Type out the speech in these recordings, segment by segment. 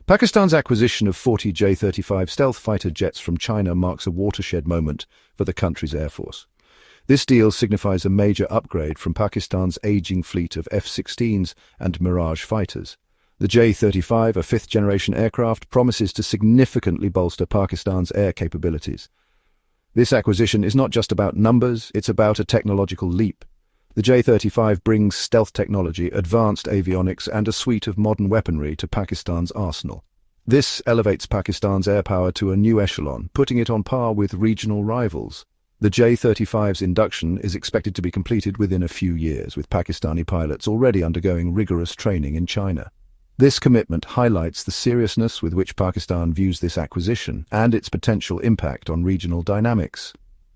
Pakistan's acquisition of 40 J-35 stealth fighter jets from China marks a watershed moment for the country's air force. This deal signifies a major upgrade from Pakistan's aging fleet of F-16s and Mirage fighters. The J-35, a fifth-generation aircraft, promises to significantly bolster Pakistan's air capabilities. This acquisition is not just about numbers, it's about a technological leap. The J-35 brings stealth technology, advanced avionics, and a suite of modern weaponry to Pakistan's arsenal. This elevates Pakistan's air power to a new echelon, putting it on par with regional rivals. The J-35's induction is expected to be completed within a few years, with Pakistani pilots already undergoing rigorous training in China. This commitment highlights the seriousness with which Pakistan views this acquisition and its potential impact on regional dynamics.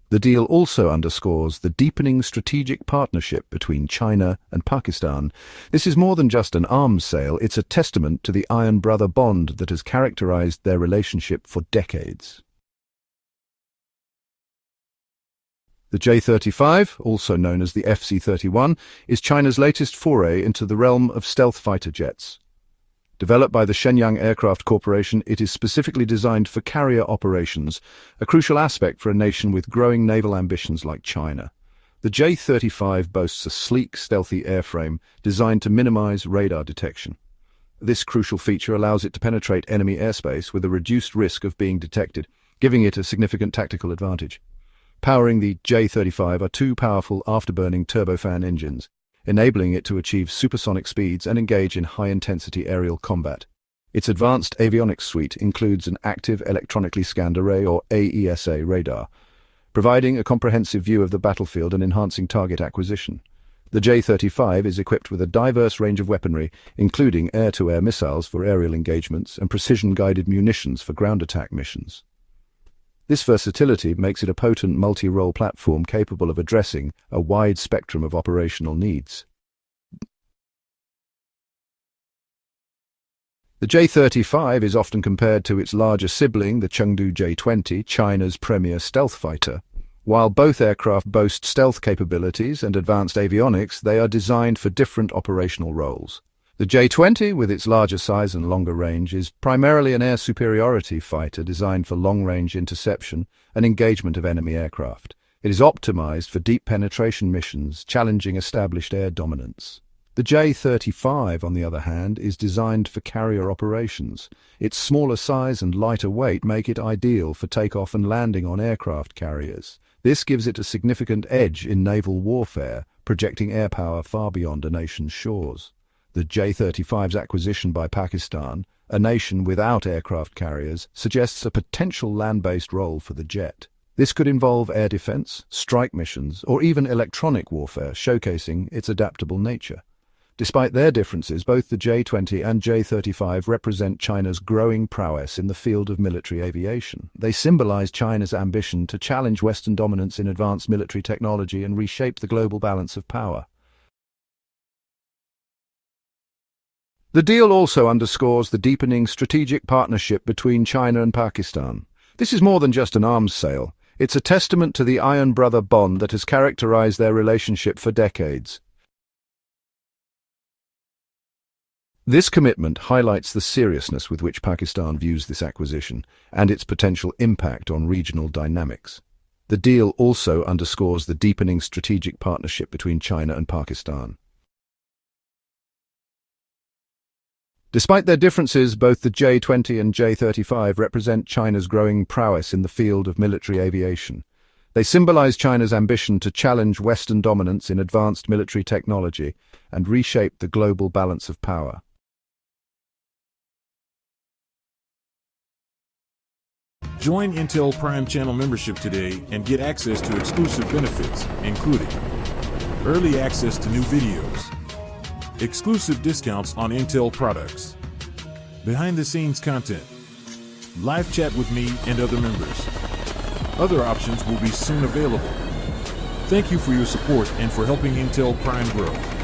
The deal also underscores the deepening strategic partnership between China and Pakistan. This is more than just an arms sale, it's a testament to the iron brother bond that has characterized their relationship for decades. The J-35, also known as the FC-31, is China's latest foray into the realm of stealth fighter jets. Developed by the Shenyang Aircraft Corporation, it is specifically designed for carrier operations, a crucial aspect for a nation with growing naval ambitions like China. The J-35 boasts a sleek, stealthy airframe designed to minimize radar detection. This crucial feature allows it to penetrate enemy airspace with a reduced risk of being detected, giving it a significant tactical advantage. Powering the J-35 are two powerful afterburning turbofan engines, enabling it to achieve supersonic speeds and engage in high-intensity aerial combat. Its advanced avionics suite includes an active electronically scanned array, or AESA, radar, providing a comprehensive view of the battlefield and enhancing target acquisition. The J-35 is equipped with a diverse range of weaponry, including air-to-air missiles for aerial engagements and precision-guided munitions for ground attack missions. This versatility makes it a potent multi-role platform capable of addressing a wide spectrum of operational needs. The J-35 is often compared to its larger sibling, the Chengdu J-20, China's premier stealth fighter. While both aircraft boast stealth capabilities and advanced avionics, they are designed for different operational roles. The J-20, with its larger size and longer range, is primarily an air superiority fighter designed for long-range interception and engagement of enemy aircraft. It is optimized for deep penetration missions, challenging established air dominance. The J-35, on the other hand, is designed for carrier operations. Its smaller size and lighter weight make it ideal for takeoff and landing on aircraft carriers. This gives it a significant edge in naval warfare, projecting air power far beyond a nation's shores. The J-35's acquisition by Pakistan, a nation without aircraft carriers, suggests a potential land-based role for the jet. This could involve air defense, strike missions, or even electronic warfare, showcasing its adaptable nature. Despite their differences, both the J-20 and J-35 represent China's growing prowess in the field of military aviation. They symbolize China's ambition to challenge Western dominance in advanced military technology and reshape the global balance of power. The deal also underscores the deepening strategic partnership between China and Pakistan. This is more than just an arms sale. It's a testament to the iron brother bond that has characterized their relationship for decades. This commitment highlights the seriousness with which Pakistan views this acquisition and its potential impact on regional dynamics. The deal also underscores the deepening strategic partnership between China and Pakistan. Despite their differences, both the J-20 and J-35 represent China's growing prowess in the field of military aviation. They symbolize China's ambition to challenge Western dominance in advanced military technology and reshape the global balance of power. Join Intel Prime Channel membership today and get access to exclusive benefits, including early access to new videos, exclusive discounts on Intel products, behind-the-scenes content, live chat with me and other members. Other options will be soon available. Thank you for your support and for helping Intel Prime grow.